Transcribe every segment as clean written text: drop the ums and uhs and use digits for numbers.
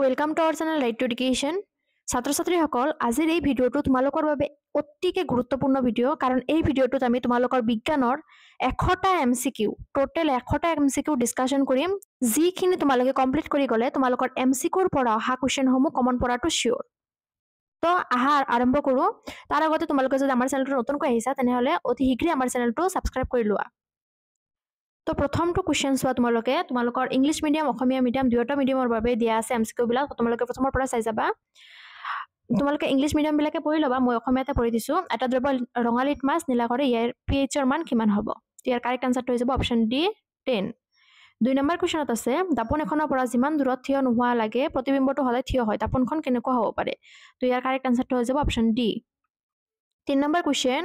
Welcome to our channel right to education. ছাত্ৰছাত্ৰীসকল, আজিৰ এই ভিডিঅ'টো তোমালোকৰ বাবে অতিকে গুৰুত্বপূৰ্ণ ভিডিঅ' কাৰণ এই ভিডিঅ'টোত আমি তোমালোকৰ বিজ্ঞানৰ 100টা MCQ টোটেল 100টা MCQ ডিসকাশন কৰিম, যিখিনি তোমালোকে কমপ্লিট কৰি গ'লে তোমালোকৰ MCQৰ পৰা অহা কুৱেশ্যনসমূহ কমন পৰাটো শিওৰ। তো আৰম্ভ কৰোঁ। তাৰ আগতে তোমালোকে যদি আমাৰ চেনেলটো নতুনকৈ আহিছা তেনেহ'লে অতি শীঘ্ৰে আমাৰ চেনেলটো ছাবস্ক্ৰাইব কৰি লোৱা। তো প্ৰথমটো কুৱেশ্যন চোৱা, তোমালোকৰ ইংলিছ মিডিয়াম অসমীয়া মিডিয়াম দুয়োটা মিডিয়ামৰ বাবে দিয়া আছে MCQ বিলাক। তোমালোকে প্ৰথমৰ পৰা চাই যাবা। তোমালোকে ইংলিছ মিডিয়াম বিলাকে পঢ়ি ল'বা, মই অসমীয়াতে পঢ়ি দিছোঁ। এটা দ্ৰব্য ৰঙালীত মাছ নীলাকৰে ইয়াৰ pH-ৰ মান কিমান হ'ব? ইয়াৰ কাৰেক্ট আনসাৰটো হৈ যাব অপশ্যন ডি 10। 2 নম্বৰ কুৱেশ্যনত আছে, দাপোন এখনৰ পৰা যিমান দূৰত থিয় নোহোৱা লাগে প্ৰতিবিম্বটো সদায় থিয় হয়, দাপোনখন কেনেকুৱা হ'ব পাৰে? তো ইয়াৰ কাৰেক্ট আনসাৰটো হৈ যাব অপশ্যন ডি। 3 নম্বৰ কুৱেশ্যন,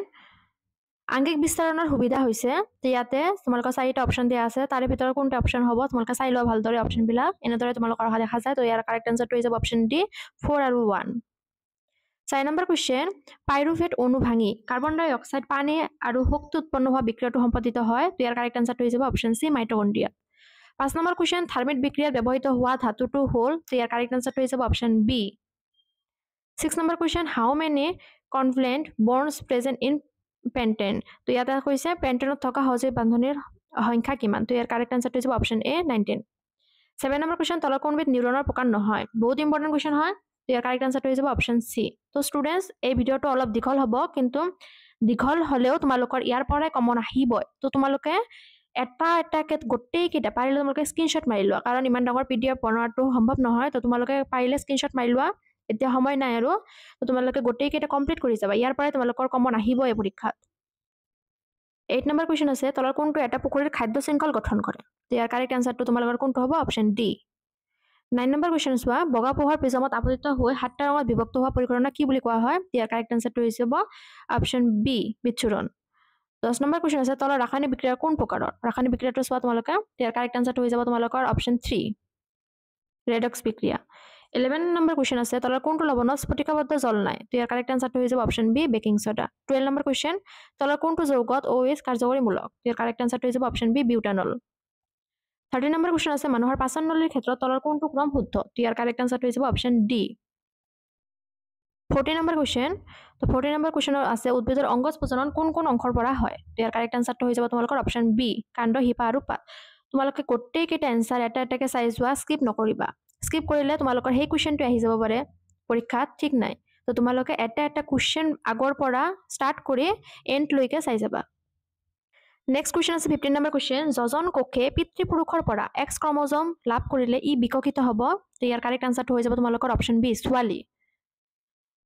আংগিক বিস্তাৰণৰ সুবিধা হৈছে, ইয়াতে তোমালোকৰ 4টা অপশ্যন দিয়া আছে, তাৰে ভিতৰত কোনটা অপশ্যন হ'ব তোমালোকে চাই লোৱা ভালদৰে অপশ্যনবিলাক। এনেদৰে তোমালোকৰ অহা দেখা যায়। তো ইয়াৰ কাৰেক্ট আনসাৰটো হৈ যাব অপশ্যন ডি 4 আৰু 1। 4 নম্বৰ কুৱেশ্যন, পাইৰুভেট অণু ভাঙি কাৰ্বন ডাই অক্সাইড পানী আৰু শক্তি উৎপন্ন হোৱা বিক্ৰিয়াটো সম্পাদিত হয়। তো ইয়াৰ কাৰেক্ট আনসাৰটো হৈ যাব অপশ্যন সি মাইটকণ্ড্ৰিয়া। 5 নম্বৰ কুৱেশ্যন, থাৰ্মিট বিক্ৰিয়াত ব্যৱহৃত হোৱা ধাতুটো হ'ল, তো ইয়াৰ কাৰেক্ট আনসাৰটো হৈ যাব option B. 6 number question, how many covalent bonds present in pentane? তো ইয়াতে কৈছে পেণ্টেনত থকা সজীৱ বান্ধনীৰ সংখ্যা কিমান? তো ইয়াৰ কাৰেক্ট আনসাৰটো হৈ যাব অপশ্যন এ 19। 7 নম্বৰ কুৱেশ্যন, তলৰ কোনবিধ নিউৰনৰ প্ৰকাৰ নহয়? বহুত ইম্পৰ্টেণ্ট কুৱেশ্যন হয়। তো ইয়াৰ কাৰেক্ট আনসাৰটো হৈ যাব অপশ্যন সি। তো ষ্টুডেণ্টছ, এই ভিডিঅ'টো অলপ দীঘল হ'ব, কিন্তু দীঘল হ'লেও তোমালোকৰ ইয়াৰ পৰাই কমন আহিবই। তো তোমালোকে এটাকে গোটেইকেইটা পাৰিলে তোমালোকে স্ক্ৰীনশ্বট মাৰি লোৱা, কাৰণ ইমান ডাঙৰ PDF বনোৱাটো সম্ভৱ নহয়। তো তোমালোকে পাৰিলে স্ক্ৰীনশ্বট মাৰি লোৱা, এতিয়া সময় নাই আৰু। তো তোমালোকে গোটেইকেইটা কমপ্লিট কৰি যাবা, ইয়াৰ পৰাই তোমালোকৰ কমন আহিবই পৰীক্ষাত। 8 নম্বৰ কুৱেশ্যন আছে, তলৰ কোনটো এটা পুখুৰীৰ খাদ্য শৃংখল গঠন কৰে? তো ইয়াৰ কাৰেক্ট আনসাৰটো তোমালোকৰ কোনটো হ'ব? Option D. 9 নম্বৰ কুৱেশ্যন চোৱা, বগা পোহৰ প্ৰিজমত আবদ্ধ হৈ 7টা ৰঙত বিভক্ত হোৱা পৰিঘটনা কি বুলি কোৱা হয়? ইয়াৰ কাৰেক্ট আনসাৰটো হৈ যাব অপশ্যন বি বিচ্ছুৰণ। 10 নম্বৰ কুৱেশ্যন আছে, তলৰ ৰাসায়নিক বিক্ৰিয়া কোন প্ৰকাৰৰ? ৰাসায়নিক বিক্ৰিয়াটো চোৱা তোমালোকে, ইয়াৰ কাৰেক্ট আনসাৰটো হৈ যাব তোমালোকৰ অপশ্যন 3 ৰেডক্স বিক্ৰিয়া। 11 নম্বৰ কুৱেশ্যন আছে, তলৰ কোনটো লৱণত স্ফটিকাবদ্ধ জল নাই? তো ইয়াৰ কাৰেক্ট আনসাৰটো হৈ যাব option B baking soda. 12 number question, তলৰ কোনটো যৌগত OH কাৰ্যকৰীমূলক? ইয়াৰ কাৰেক্ট আনসাৰটো হৈ যাব option B butanol. 13 number question আছে, মানুহৰ পাচন নলীৰ ক্ষেত্ৰত তলৰ কোনটো ক্ৰম শুদ্ধ? তো ইয়াৰ কাৰেক্ট আনসাৰটো হৈ যাব অপশ্যন ডি। 14 নম্বৰ কুৱেশ্যন, তো 14 নম্বৰ কুৱেশ্যনৰ আছে, উদ্ভিদৰ অংগজ প্ৰজনন কোন কোন অংশৰ পৰা হয়? তো ইয়াৰ কাৰেক্ট আনসাৰটো হৈ যাব তোমালোকৰ অপশ্যন বি কাণ্ড, শিপা আৰু পাত। তোমালোকে গোটেইকেইটা এনসাৰ এটাকে চাই যোৱা, স্কিপ নকৰিবা। স্কিপ কৰিলে তোমালোকৰ সেই কুৱেশ্যনটো আহি যাব পাৰে পৰীক্ষাত, ঠিক নাই। তো তোমালোকে এটা কুৱেশ্যন আগৰ পৰা ষ্টাৰ্ট কৰি এণ্ডলৈকে চাই যাবা। নেক্সট কুৱেশ্যন আছে 15 নম্বৰ কুৱেশ্যন, যজন কোষে পিতৃপুৰুষৰ পৰা X ক্ৰমোজম লাভ কৰিলে ই বিকশিত হ'ব? তো ইয়াৰ কাৰেক্ট আনসাৰটো হৈ যাব তোমালোকৰ অপশ্যন বি ছোৱালী।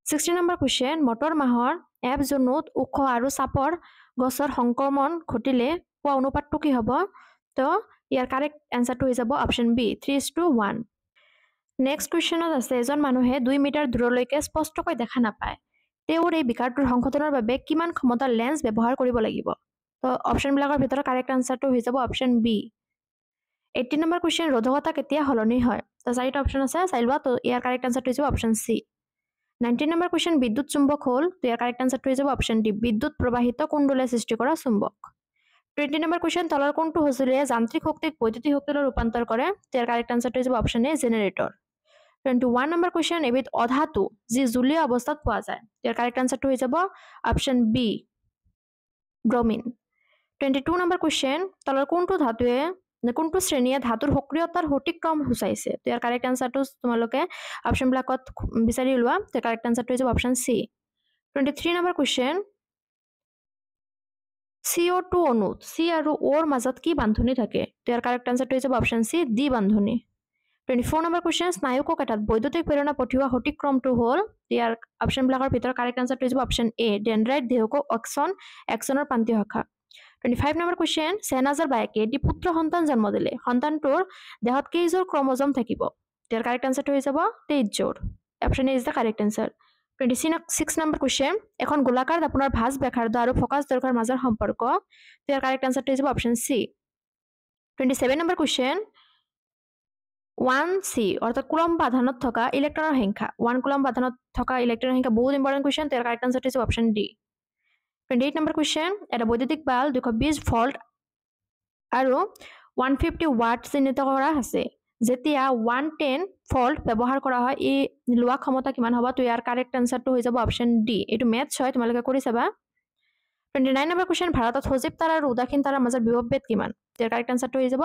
16 নম্বৰ কুৱেশ্যন, মটৰ মাহৰ F জুনুত ওখ আৰু চাপৰ গছৰ সংক্ৰমণ ঘটিলে পোৱা অনুপাতটো কি হ'ব? তো ইয়াৰ কাৰেক্ট আনসাৰটো হৈ যাব অপশ্যন বি 3:1। নেক্সট কুৱেশ্যনত আছে, এজন মানুহে 2 মিটাৰ দূৰলৈকে স্পষ্টকৈ দেখা নাপায়, তেওঁৰ এই বিকাৰটোৰ সংশোধনৰ বাবে কিমান ক্ষমতাৰ লেন্স ব্যৱহাৰ কৰিব লাগিব? তো অপশ্যনবিলাকৰ ভিতৰত কাৰেক্ট আনসাৰটো হৈ যাব অপশ্যন বি। 18 নম্বৰ কুৱেশ্যন, ৰোধকতা কেতিয়া সলনি হয়? তো 4টা অপশ্যন আছে, চাই লোৱা। তো ইয়াৰ কাৰেক্ট আনসাৰটো হৈ যাব অপশ্যন সি। 19 নম্বৰ কুৱেশ্যন, বিদ্যুৎ চুম্বক হ'ল? তো ইয়াৰ কাৰেক্ট আনসাৰটো হৈ যাব অপশ্যন ডি বিদ্যুৎ প্ৰবাহিত কুণ্ডলে সৃষ্টি কৰা চুম্বক। 20 নম্বৰ কুৱেশ্যন, তলৰ কোনটো সঁজুলিয়ে যান্ত্ৰিক শক্তিক বৈদ্যুতিক শক্তিলৈ ৰূপান্তৰ কৰে? তো ইয়াৰ কাৰেক্ট আনসাৰটো হৈ যাব option A generator. 21 number question, এবিধ অধাতু যি জুলীয় অৱস্থাত পোৱা যায়, ইয়াৰ কাৰেক্ট আনসাৰটো হৈ যাব option B bromine. 22 number question, তলৰ কোনটো শ্ৰেণীয়ে ধাতুৰ সক্ৰিয়তাৰ সঠিক ক্ৰম সূচাইছে? তো ইয়াৰ কাৰেক্ট আনসাৰটো তোমালোকে অপশ্যনবিলাকত বিচাৰি লোৱা। তো কাৰেক্ট আনসাৰটো হৈ যাব অপশ্যন সি। 23 নম্বৰ কুৱেশ্যন, CO2 অণুত C আৰু Oৰ মাজত কি বান্ধনি থাকে? তো ইয়াৰ কাৰেক্ট আনসাৰটো হৈ যাব অপশ্যন সি ডি বান্ধনি। 24 নম্বৰ কুৱেশ্যন, স্নায়ুকোষ এটাত বৈদ্যুতিক প্ৰেৰণা পঠিওৱা সঠিক ক্ৰমটো হ'ল? ইয়াৰ অপশ্যনবিলাকৰ ভিতৰত কাৰেক্ট আনসাৰটো হৈ যাব অপশ্যন এ ডেনড্ৰাইট দেহকোষ এক্সনৰ প্ৰান্তীয় শাখা। 25 নম্বৰ কুৱেশ্যন, শ্বেহনাজৰ বায়েকে এটি পুত্ৰ সন্তান জন্ম দিলে, সন্তানটোৰ দেহত কেইযোৰ ক্ৰমোজম থাকিব? ইয়াৰ কাৰেক্ট আনসাৰটো হৈ যাব 23 যোৰ। Option A is the correct answer. 26 number question, এখন গোলাকাৰ দাপোনৰ ভাঁজ ব্যাসাৰ্ধ আৰু ফকাছ দৈৰ্ঘ্যৰ মাজৰ সম্পৰ্ক? ইয়াৰ কাৰেক্ট আনসাৰটো হৈ যাব অপশ্যন সি। 27 নম্বৰ কুৱেশ্যন, 1C অৰ্থাৎ কুলম্ব আধানত থকা ইলেক্ট্ৰনৰ সংখ্যা, 1 কুলম্ব আধানত থকা ইলেক্ট্ৰনৰ সংখ্যা বহুত ইম্পৰ্টেণ্ট কুৱেশ্যন। ইয়াৰ কাৰেক্ট আনসাৰটো হৈছে অপশ্যন ডি। 28 নম্বৰ কুৱেশ্যন, এটা বৈদ্যুতিক বাল্ব 220 ভল্ট আৰু 150 ৱাট চিহ্নিত কৰা আছে, যেতিয়া 110 ভোল্ট ব্যৱহাৰ কৰা হয় এই লোৱা ক্ষমতা কিমান হ'ব তো ইয়াৰ কাৰেক্ট আনসাৰটো হৈ যাব অপচন ডি এটো মেথছ হয় তোমালোকে কৰি চাবা 29 নম্বৰ কোৱেশ্চন ভাৰতত সজীৱ তাৰা আৰু উদাসীন তাৰাৰ মাজৰ বিভৱভেদ কিমান ইয়াৰ কাৰেক্ট আনসাৰটো হৈ যাব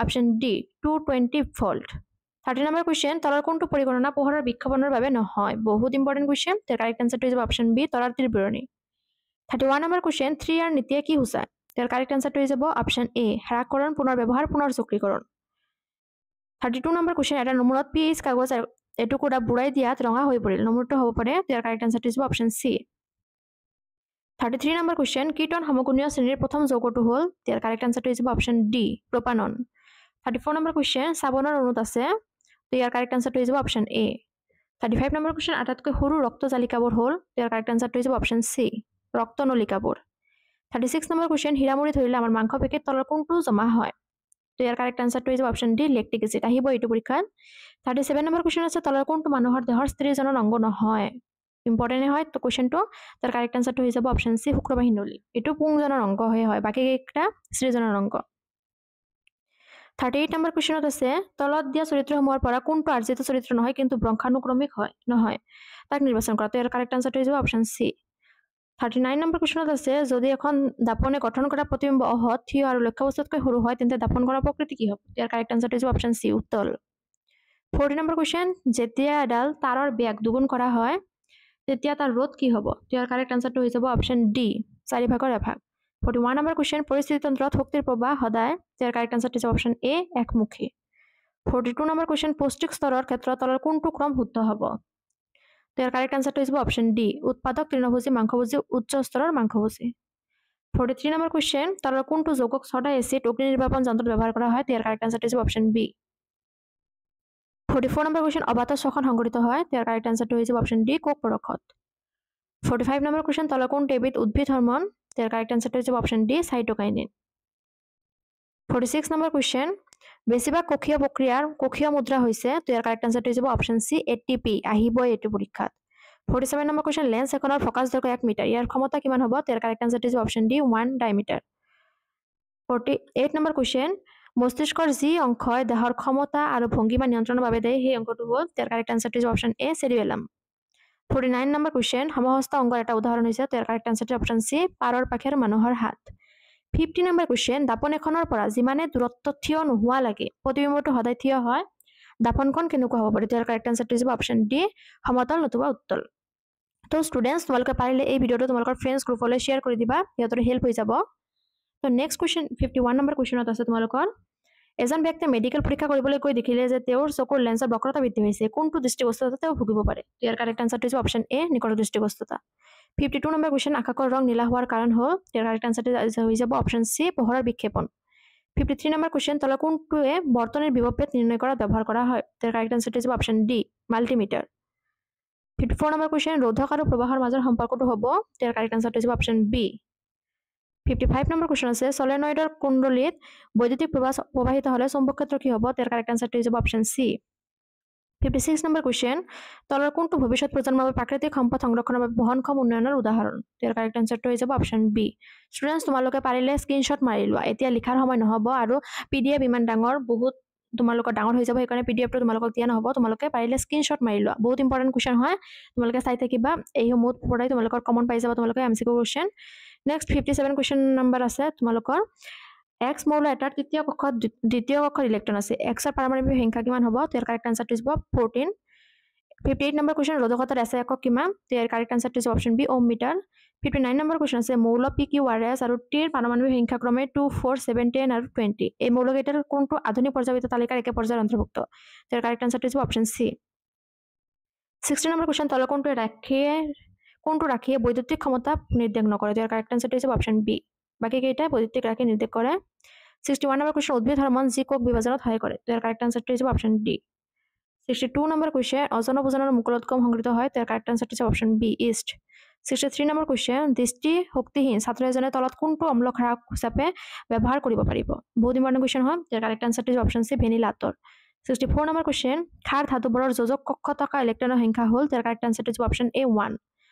option D 220 volt 30 number question তৰাৰ কোনটো পৰিগণনা পোহৰৰ বিক্ষেপণৰ বাবে নহয় বহুত ইম্পৰ্টেন্ট কোৱেশ্চন ইয়াৰ কাৰেক্ট আনসাৰটো হৈ যাব অপচন বি তৰাৰ তীব্ৰণী 31 নম্বৰ কোৱেশ্চন 3 আৰ নীতিয়ে কি সূচায় ইয়াৰ কাৰেক্ট আনসাৰটো হৈ যাব অপচন এ হ্ৰাসকৰণ পুনৰ্ব্যৱহাৰ পুনৰচক্ৰীকৰণ 32 নম্বৰ কোৱেশ্চন এটা নমুনাত পিএইচ কাগজ এটুকুৰা বুৰাই দিয়াত ৰঙা হৈ পৰিল নমুনাটো হ'ব পাৰে ইয়াৰ কাৰেক্ট আনসাৰটো হৈ যাব অপচন সি 33 নম্বৰ কোৱেশ্চন কীটন সমগুণীয় শ্ৰেণীৰ প্ৰথম যৌগটো হ'ল ইয়াৰ কাৰেক্ট আনসাৰটো হৈ যাব অপচন ডি প্ৰপানন 34 নম্বৰ কোৱেশ্চন সাবনৰ অণুত আছে তো ইয়াৰ কাৰেক্ট আনসাৰটো হৈ যাব অপচন এ 35 নম্বৰ কোৱেশ্চন আটাইতকৈ সৰু ৰক্তজালিকাবোৰ হ'ল ইয়াৰ কাৰেক্ট আনসাৰটো হৈ যাব অপচন সি ৰক্তনলিকাবোৰ 36 নম্বৰ কোৱেশ্চন হীৰামুৰি ধৰিলে আমাৰ মাংস পেশীৰ তলৰ কোনটো জমা হয় তো ইয়াৰ কাৰেক্ট আনসাৰটো হৈ যাব অপচন ডি লেক্টিক এসিড আহিব এইটো পৰীক্ষাত 37 নম্বৰ কোৱেশ্চন আছে তলৰ কোনটো মানুহৰ দেহৰ স্ত্ৰীজনৰ অংগ নহয় ইম্পৰ্টেন্ট হয় তো কোৱেশ্চনটো তাৰ কাৰেক্ট আনসাৰটো হৈ যাব অপচন সি শুক্ৰবাহী নলী এটো পুংজনৰ অংগ হয় বাকি একটা স্ত্ৰীজনৰ অংগ 38 নম্বৰ কোৱেশ্চনত আছে তলত দিয়া চৰিত্ৰসমূহৰ পৰা কোনটো আৰ্জিত চৰিত্ৰ নহয় কিন্তু বংশানুক্ৰমিক হয় নহয় তাক নিৰ্বাচন কৰা তো ইয়াৰ কাৰেক্ট আনসাৰটো হৈ যাব অপচন সি 39 নম্বৰ কোৱেশ্চনত আছে যদি এখন দাপনে গঠন কৰা প্ৰতিবিম্ব অহত থিয় আৰু লক্ষ্যবস্তুতকৈ সৰু হয় তেন্তে দাপন কৰা প্ৰকৃতি কি হ'ব ইয়াৰ কাৰেক্ট আনসাৰটো হৈ যাব অপচন সি উত্তল 40 নম্বৰ কোৱেশ্চন যেতিয়া এডাল তাৰৰ ব্যাস দুগুণ কৰা হয় তেতিয়া তাৰ ৰ'দ কি হ'ব ইয়াৰ কাৰেক্ট আনসাৰটো হৈ যাব অপচন ডি 4/1 41 নম্বৰ কোৱেশ্চন পৰিস্থিতি তন্ত্ৰত শক্তিৰ প্ৰবাহ সদায় ইয়াৰ কাৰেক্ট আনসাৰটো হৈছে অপচন এ একমুখী 42 নম্বৰ কোৱেশ্চন পৌষ্টিক স্তৰৰ ক্ষেত্ৰত তলৰ কোনটো ক্ৰম শুদ্ধ হ'ব ইয়াৰ কাৰেক্ট আনসাৰটো হৈছে অপচন ডি উৎপাদক তৃণভোজী মাংসভোজী উচ্চ স্তৰৰ মাংসভোজী 43 নম্বৰ কোৱেশ্চন তলৰ কোনটো যৌগক ছ'ডা এচিড অগ্নি নিৰ্বাপন যন্ত্ৰত ব্যৱহাৰ কৰা হয় ইয়াৰ কাৰেক্ট আনসাৰটো হৈছে অপচন বি 44 নম্বৰ কোৱেশ্চন অবাত শ্বসন সংঘটিত হয় ইয়াৰ কাৰেক্ট আনসাৰটো হৈছে অপচন ডি কোক পৰক্ষত 45 নম্বৰ কোৱেশ্চন তলৰ কোনটো এবিধ উদ্ভিদ হৰমন ইয়াৰ কাৰেক্ট আনসাৰটো হৈছে option D cytokinin 46 number question বেছিভাগ কোষীয় প্ৰক্ৰিয়াৰ কোষীয় মুদ্ৰা হৈছে তো ইয়াৰ কাৰেক্ট আনসাৰটো হৈছে অপচন সি এটিপি আহিব এইটো পৰীক্ষাত 47 নম্বৰ কোৱেশ্চন লেন্স এখনৰ ফোকাস দৈৰ্ঘ্য 1 মিটাৰ ইয়াৰ ক্ষমতা কিমান হ'ব ইয়াৰ কাৰেক্ট আনসাৰটো হৈছে অপচন ডি 1 ডাইমিটাৰ 48 নম্বৰ কোৱেশ্চন মস্তিষ্কৰ যি অংশই দেহৰ ক্ষমতা আৰু ভংগিমা নিয়ন্ত্ৰণৰ বাবে দেয় সেই অংশটো হ'ল ইয়াৰ কাৰেক্ট আনসাৰটো হৈছে অপচন এ সেৰিবেলাম 49 নম্বৰ কোৱেশ্চন সমহস্ত অংগৰ এটা উদাহৰণ হৈছে ইয়াৰ কাৰেক্ট আনসাৰটো অপচন সি পাৰৰ পাখি আৰু মানুহৰ হাত 50 নম্বৰ কোৱেশ্চন দাপন এখনৰ পৰা যিমানে দূৰত্ব থিয় নোহোৱা লাগে প্ৰতিবিম্বটো সদায় থিয় হয় দাপনখন কেনেকুৱা হ'ব পাৰে ইয়াৰ কাৰেক্ট আনসাৰটো হৈছে অপচন ডি সমতল নতুবা উত্তল তো স্টুডেন্টস তোমালোকে পাৰিলে এই ভিডিওটো তোমালোকৰ ফ্ৰেন্ডছ গ্ৰুপলৈ শেয়াৰ কৰি দিবা ইহঁতৰ হেল্প হৈ যাব তো নেক্সট কোৱেশ্চন 51 নম্বৰ কোৱেশ্চনত আছে তোমালোকৰ এজন ব্যক্তিয়ে মেডিকেল পৰীক্ষা কৰিবলৈ গৈ দেখিলে যে তেওঁৰ চকুৰ লেন্সৰ বক্ৰতা বৃদ্ধি হৈছে কোনটো দৃষ্টিগোচৰতা তেওঁ ভুগিব পাৰে ইয়াৰ কাৰেক্ট আনসাৰটো হৈছে অপচন এ নিকট দৃষ্টিগোচৰতা 52 নম্বৰ কোৱেশ্চন আকাশৰ ৰং নীলা হোৱাৰ কাৰণ হ'ল ইয়াৰ কাৰেক্ট আনসাৰটো হৈ যাব অপচন সি পোহৰৰ বিক্ষেপণ 53 নম্বৰ কোৱেশ্চন তলৰ কোনটোৱে বৰ্তনীৰ বিভৱভেদ নিৰ্ণয় কৰাত ব্যৱহাৰ কৰা হয় ইয়াৰ কাৰেক্ট আনসাৰটো হৈছে অপচন ডি মাল্টিমিটাৰ 54 নম্বৰ কোৱেশ্চন ৰোধক আৰু প্ৰবাহৰ মাজৰ সম্পৰ্কটো হ'ব ইয়াৰ কাৰেক্ট আনসাৰটো হৈছে অপচন বি 55 নম্বৰ কোৱেশ্চন আছে সলেনয়েডৰ কুণ্ডলীত বৈদ্যুতিক প্ৰবাহ প্ৰবাহিত হ'লে চৌম্বক ক্ষেত্ৰ কি হ'ব ইয়াৰ কাৰেক্ট আনসাৰটো হৈছে অপচন সি 56 নম্বৰ কোৱেশ্চন তলৰ কোনটো ভৱিষ্যত প্ৰজন্মৰ বাবে প্ৰাকৃতিক সম্পদ সংৰক্ষণৰ বাবে বহনক্ষম উন্নয়নৰ উদাহৰণ ইয়াৰ কাৰেক্ট আনসাৰটো হৈছে অপচন বি স্টুডেন্টস তোমালোকে পাৰিলে স্ক্ৰিনশ্বট মাৰি লোৱা এতিয়া লিখাৰ সময় নহ'ব আৰু পিডিএফ ইমান ডাঙৰ বহুত তোমালোকৰ ডাঙৰ হৈ যাব সেইকাৰণে পিডিএফটো তোমালোকক দিয়া নহ'ব তোমালোকে পাৰিলে স্ক্ৰিনশ্বট মাৰি লোৱা বহুত ইম্পৰ্টেন্ট কোৱেশ্চন হয় তোমালোকে চাই থাকিবা এই সমূহ পঢ়াই তোমালোকৰ কমন পাই যাব তোমালোকে MCQ question next 57 question number আছে তোমালোকৰ এক্স মৌল এটাৰ তৃতীয় কক্ষত দ্বিতীয় কক্ষৰ ইলেক্ট্ৰন আছে এক্সৰ পাৰমাণৱিক সংখ্যা কিমান হ'ব ইয়াৰ কাৰেক্ট আনসাৰটো হ'ব 14 58 নম্বৰ কোৱেশ্চন ৰোধকতাৰ এছআই একক কিমান ইয়াৰ কাৰেক্ট আনসাৰটো হ'ব option B ohm metre 59 number question আছে মৌল পি কিউ আৰ এছ আৰু টিৰ পাৰমাণৱিক সংখ্যা ক্ৰমে 2 4 7 10 আৰু 20 এই মৌলকেইটাৰ কোনটো আধুনিক পৰ্যায়বিত তালিকাৰ একে পৰ্যায়ৰ অন্তৰ্ভুক্ত ইয়াৰ কাৰেক্ট আনসাৰটো হ'ব অপচন সি 60 নম্বৰ কোৱেশ্চন তলৰ কোনটো ৰাখিয়ে বৈদ্যুতিক ক্ষমতা নিৰ্দেশ নকৰে ইয়াৰ কাৰেক্ট আনসাৰটো হ'ব অপচন বি বাকি কেইটা বৈদ্যুতিক ৰাখি নিৰ্দেশ কৰে 61 নম্বৰ কোৱেশ্চন উদ্ভিদ হৰমন যি কোষ বিভাজনত সহায় কৰে ইয়াৰ কাৰেক্ট আনসাৰটো হ'ব অপচন ডি 62 নম্বৰ কোৱেশ্চন অজন ওজনৰ মুকুলোৎগম সংঘটিত হয় ইয়াৰ কাৰেক্ট আনসাৰটো হ'ব option B yeast 63 number question দৃষ্টি শক্তিহীন ছাত্ৰ এজনে তলত কোনটো অম্ল ক্ষাৰক হিচাপে ব্যৱহাৰ কৰিব পাৰিব বহুত ইম্পৰ্টেন্ট কোৱেশ্চন হয় ইয়াৰ কাৰেক্ট আনসাৰটো হ'ব অপচন সি ভেনিলা আতৰ 64 নম্বৰ কোৱেশ্চন ক্ষাৰ ধাতুবোৰৰ যোজক কক্ষ থকা ইলেক্ট্ৰনৰ সংখ্যা হ'ল ইয়াৰ কাৰেক্ট আনসাৰটো হ'ব অপচন এ 1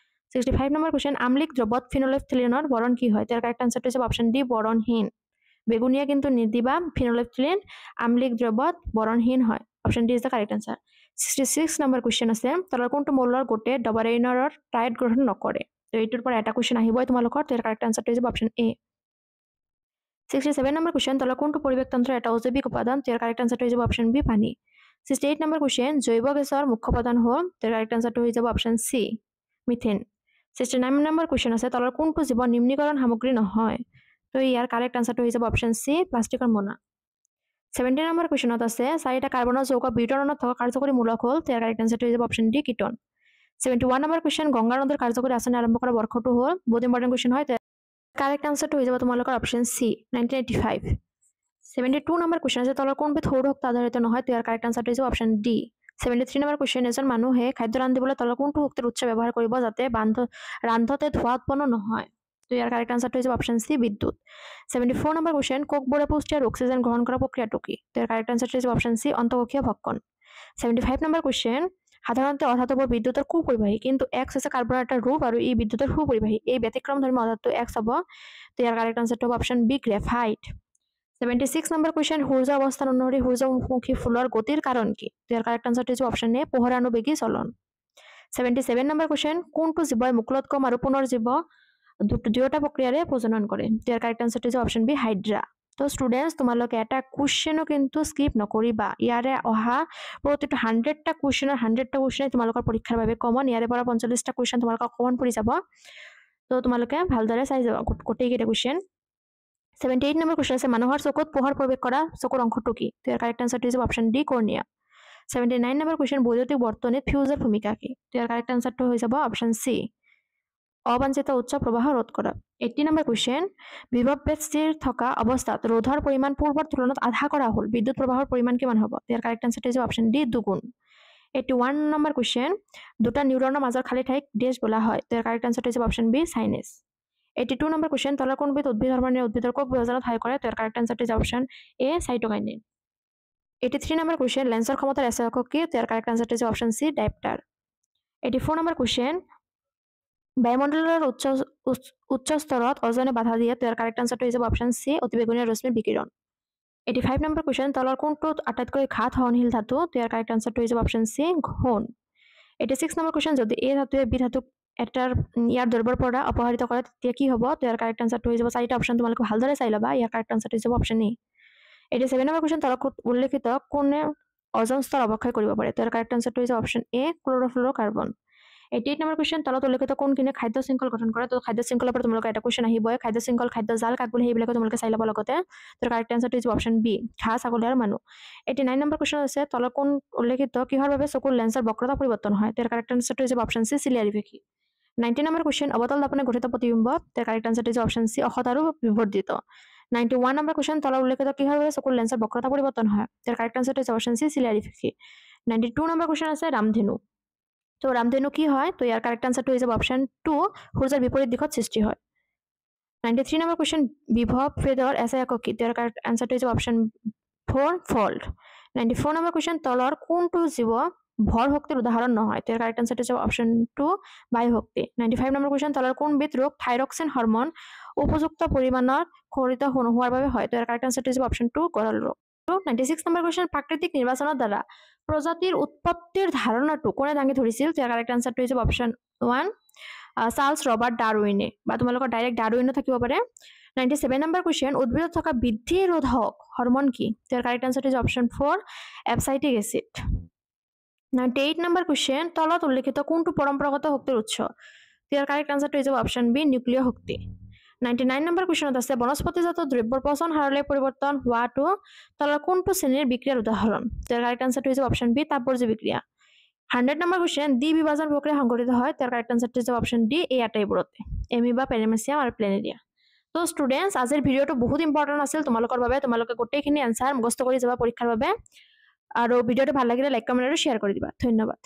65 নম্বৰ কোৱেশ্চন আমলিক দ্ৰৱত ফিনলেফথেলিনৰ বৰণ কি হয় ইয়াৰ কাৰেক্ট আনসাৰটো হ'ব অপচন ডি বৰণহীন বেগুনীয়া কিন্তু নিদিবা ফিনলেফথিলিন আম্লিক দ্ৰৱত বৰণহীন হয় option D is the correct answer 66 number question আছে তলৰ কোনটো মৌলৰ গোটে ডবাৰেইনৰ টাইড গ্ৰহণ নকৰে তো এইটোৰ পৰা এটা কোৱেশ্চন আহিবই তোমালোকৰ তো কাৰেক্ট আনসাৰটো হ'ব অপশ্যন এ 67 নম্বৰ কোৱেশ্চন তলৰ কোনটো পৰিৱেশ তন্ত্ৰৰ এটা অজৈৱিক উপাদান তো কাৰেক্ট আনসাৰটো হ'ব অপশ্যন বি পানী 68 নম্বৰ কোৱেশ্চন জৈৱ গেছৰ মুখ্য উপাদান হ'ল তো কাৰেক্ট আনসাৰটো হৈ যাব অপশ্যন সি মিথেন 69 নম্বৰ কোৱেশ্চন আছে তলৰ কোনটো জীৱ নিম্নীকৰণ সামগ্ৰী নহয় তো ইয়াৰ কাৰেক্ট আনসাৰটো হৈ যাব অপশ্যন সি প্লাষ্টিকৰ মোনা 70 নম্বৰ কোৱেশ্চনত আছে চাৰিটা কাৰ্বনৰ যৌগ বিউটাননত থকা কাৰ্যকৰী মূলক হ'ল তো কাৰেক্ট আনসাৰটো হৈ যাব option D ketone 71 number question Ganga নদীৰ কাৰ্যকৰী আঁচনি আৰম্ভ কৰা বৰ্ষটো হ'ল বহুত ইম্পৰ্টেণ্ট কোৱেশ্চন হয় কাৰেক্ট আনসাৰটো হৈ যাব তোমালোকৰ অপশ্যন সি 1985 72 নম্বৰ কোৱেশ্চন আছে তলৰ কোনবিধ সৌৰ শক্তি আধাৰিত নহয় তো ইয়াৰ কাৰেক্ট আনসাৰটো হৈ যাব অপশ্যন ডি 73 নম্বৰ কোৱেশ্চন এজন মানুহে খাদ্য ৰান্ধিবলৈ তলৰ কোনটো শক্তিৰ উৎস ব্যৱহাৰ কৰিব যাতে ৰান্ধতে ধোঁৱা উৎপন্ন নহয় তো ইয়াৰ কাৰেক্ট আনসাৰটো হৈ যাব অপশ্যন সি বিদ্যুৎ 74 নম্বৰ কোৱেশ্চন কোষবোৰে পুষ্টি আৰু অক্সিজেন গ্ৰহণ কৰা প্ৰক্ৰিয়াটো কি তো ইয়াৰ কাৰেক্ট আনসাৰটো হৈ যাব অপশ্যন সি অন্তঃকোষীয় ভক্ষণ 75 নম্বৰ কোৱেশ্চন সাধাৰণতে অধাতুবোৰ বিদ্যুতৰ সুপৰিবাহী কিন্তু এক্স হৈছে কাৰ্বনৰ এটা ৰূপ আৰু ই বিদ্যুতৰ সুপৰিবাহী এই ব্যতিক্ৰমধৰ্মী অধাতুটো এক্স হ'ব তো ইয়াৰ কাৰেক্ট আনসাৰটো হ'ব option B graphite 76 number question সূৰ্য অৱস্থান অনুসৰি সূৰ্যমুখী ফুলৰ গতিৰ কাৰণ কি তো ইয়াৰ কাৰেক্ট আনসাৰটো হ'ব অপশ্যন এ পোহৰানুবেগী চলন 77 নম্বৰ কোৱেশ্চন কোনটো জীৱই মুকুলোৎগম আৰু পুনৰ্জীৱ দুয়োটা প্ৰক্ৰিয়াৰে প্ৰজনন কৰে তো ইয়াৰ কাৰেক্ট আনসাৰটো হ'ব অপশ্যন বি হাইড্ৰা তো ষ্টুডেন্টস তোমালোকে এটা কোৱেশ্চনো কিন্তু স্কিপ নকৰিবা ইয়াৰে অহা প্ৰতিটো 100টা কোৱেশ্চনৰ 100টা কোৱেশ্চন তোমালোকৰ পৰীক্ষাৰ বাবে কমন ইয়াৰে পৰা 45টা কোৱেশ্চন তোমালোকৰ কমন পৰি যাব তো তোমালোকে ভালদৰে চাই যাবা গোটেইকেইটা কোৱেশ্চন 78 নম্বৰ কোৱেশ্চন আছে মানুহৰ চকুত পোহৰ প্ৰৱেশ কৰা চকুৰ অংশটো কি তো ইয়াৰ কাৰেক্ট আনসাৰটো হ'ব option D cornea 79 number question বৈদ্যুতিক বৰ্তনীত ফিউজৰ ভূমিকা কি তো ইয়াৰ কাৰেক্ট আনসাৰটো হৈ যাব অপশ্যন সি অবাঞ্ছিত উচ্চ প্ৰবাহ ৰোধ কৰা 80 নম্বৰ কোৱেশ্চন বিভৱ ভেদ স্থিৰ থকা অৱস্থাত ৰোধৰ পৰিমাণ পূৰ্বৰ তুলনাত আধা কৰা হ'ল বিদ্যুৎ প্ৰবাহৰ পৰিমাণ কিমান হ'ব ইয়াৰ কাৰেক্ট আনসাৰটো হ'ব অপশ্যন ডি দুগুণ 81 নম্বৰ কোৱেশ্চন দুটা নিউৰনৰ মাজৰ খালী ঠাইক ডেছ বোলা হয় ইয়াৰ কাৰেক্ট আনসাৰটো হ'ব অপশ্যন বি সাইনেছ 82 নম্বৰ কোৱেশ্চন তলৰ কোনবিধ উদ্ভিদ হৰমনে উদ্ভিদৰ কোষ বিভাজনত সহায় কৰে ইয়াৰ কাৰেক্ট আনসাৰটো হ'ব option A cytokinin 83 number question লেন্সৰ ক্ষমতাৰ এছআই একক কি ইয়াৰ কাৰেক্ট আনসাৰটো হ'ব option C dioptre 84 number question বায়ুমণ্ডলৰ উচ্চ স্তৰত অজনে বাধা দিয়ে ইয়াৰ কাৰেক্ট আনসাৰটো হ'ব অপশ্যন সি অতিবেগুনীয়া ৰশ্মিৰ বিকিৰণ 85 নম্বৰ কোৱেশ্চন তলৰ কোনটো আটাইতকৈ ঘাত সহনশীল ধাতু ইয়াৰ কাৰেক্ট আনসাৰটো হ'ব অপশ্যন সি ঘন 86 নম্বৰ কোৱেশ্চন যদি এ ধাতুৱে বি ধাতুক এটাৰ ইয়াৰ দৈৰ্ঘ্যৰ পৰা অপহৰিত কৰে তেতিয়া কি হ'ব ইয়াৰ কাৰেক্ট আনসাৰটো হ'ব চাৰিটা অপশ্যন তোমালোকে ভালদৰে চাই ল'বা ইয়াৰ কাৰেক্ট আনসাৰটো হ'ব অপশ্যন এ 87 নম্বৰ কোৱেশ্চন তলত উল্লেখিত কোনে অজন স্তৰ অৱক্ষয় কৰিব পাৰে ইয়াৰ কাৰেক্ট আনসাৰটো হ'ব অপশ্যন এ ক্ল'ৰ'ফ্লুৰ'কাৰ্বন 88 নম্বৰ কোৱেশ্চন তলত উল্লেখিত কোনখিনি খাদ্য শৃংখল গঠন কৰে তো খাদ্য শৃংখলৰ পৰা তোমালোকৰ এটা কোৱেশ্চন আহিবই খাদ্য শৃংখল খাদ্য জাল কাকবোল সেইবিলাকে তোমালোকে চাই ল'ব লগতে তো কাৰেক্ট আনসাৰটো হ'ব অপশ্যন বি ঘাঁহ ছাগলী আৰু মানুহ 89 নম্বৰ কোৱেশ্চন আছে তলত কোন উল্লেখিত কিহৰ বাবে চকুৰ লেন্সৰ বক্ৰতা পৰিৱৰ্তন হয় তো কাৰেক্ট আনসাৰটো হ'ব অপশ্যন সি চিলিয়াৰিফেকি 90 নম্বৰ কোৱেশ্চন অৱতল দৰ্পণে গঠিত প্ৰতিবিম্ব তো কাৰেক্ট আনসাৰটো হ'ব অপশ্যন সি অসৎ আৰু বিবৰ্ধিত 91 নম্বৰ কোৱেশ্চন তলত উল্লেখিত কিহৰ বাবে চকুৰ লেন্সৰ বক্ৰতা পৰিৱৰ্তন হয় তো কাৰেক্ট আনসাৰটো হ'ব অপশ্যন সি চিলিয়াৰিফেকি 92 নম্বৰ কোৱেশ্চন আছে ৰামধেনু তো ৰামধেনু কি হয় তো ইয়াৰ কাৰেক্ট আনসাৰটো হৈ যাব অপশ্যন 2 সূৰ্যৰ বিপৰীত দিশত সৃষ্টি হয় 93 নম্বৰ কোৱেশ্চন বিভৱ ভেদৰ এছআই একক কি ইয়াৰ কাৰেক্ট আনসাৰটো হৈ যাব অপশ্যন 4 ভল্ট 94 নম্বৰ কোৱেশ্চন তলৰ কোনটো জীৱ ভৰ শক্তিৰ উদাহৰণ নহয় ইয়াৰ কাৰেক্ট আনসাৰটো হ'ব অপশ্যন 2 বায়ু শক্তি 95 নম্বৰ কোৱেশ্চন তলৰ কোনবিধ ৰোগ থাইৰক্সিন হৰমন উপযুক্ত পৰিমাণৰ খৰিত নোহোৱাৰ বাবে হয় ইয়াৰ কাৰেক্ট আনসাৰটো হ'ব অপশ্যন 2 গৰল ৰোগ 96 নম্বৰ কোৱেশ্চন প্ৰাকৃতিক নিৰ্বাচনৰ দ্বাৰা প্ৰজাতিৰ উৎপত্তিৰ ধাৰণাটো কোনে দাঙি ধৰিছিল ইয়াৰ কাৰেক্ট আনসাৰটো হ'ব অপশ্যন 1 চাৰ্লছ ৰবাৰ্ট ডাৰউইনে বা তোমালোকৰ ডাইৰেক্ট ডাৰউইনো থাকিব পাৰে 97 নম্বৰ কোৱেশ্চন উদ্ভিদত থকা বৃদ্ধি ৰোধক হৰমন কি ইয়াৰ কাৰেক্ট আনসাৰটো হ'ব অপশ্যন 4 এপচাইটিক এচিড 98 নম্বৰ কোৱেশ্চন তলত উল্লেখিত কোনটো পৰম্পৰাগত শক্তিৰ উৎস ইয়াৰ কাৰেক্ট আনসাৰটো হ'ব অপশ্যন বি নিউক্লিয় শক্তি 99 নম্বৰ কোৱেশ্চনত আছে বনস্পতিজাত দ্ৰব্যৰ পচন হাৰলৈ পৰিৱৰ্তন হোৱাটো তলৰ কোনটো শ্ৰেণীৰ বিক্ৰিয়াৰ উদাহৰণ ইয়াৰ কাৰেক্ট আনসাৰটো হ'ব অপশ্যন বি তাপবৰ্জ্য বিক্ৰিয়া 100 নম্বৰ কোৱেশ্চন দ্বি বিভাজন প্ৰক্ৰিয়া সংঘটিত হয় ইয়াৰ কাৰেক্ট আনসাৰটো হ'ব অপশ্যন ডি এই আটাইবোৰতে এমিবা পেৰামেচিয়াম আৰু প্লেনেৰিয়া তো ষ্টুডেন্টস আজিৰ ভিডিঅ'টো বহুত ইম্পৰ্টেন্ট আছিল তোমালোকৰ বাবে তোমালোকে গোটেইখিনি আনসাৰ মুখস্থ কৰি যাবা পৰীক্ষাৰ বাবে আৰু ভিডিঅ'টো ভাল লাগিলে লাইক কমেন্ট আৰু শ্বেয়াৰ কৰি দিবা ধন্যবাদ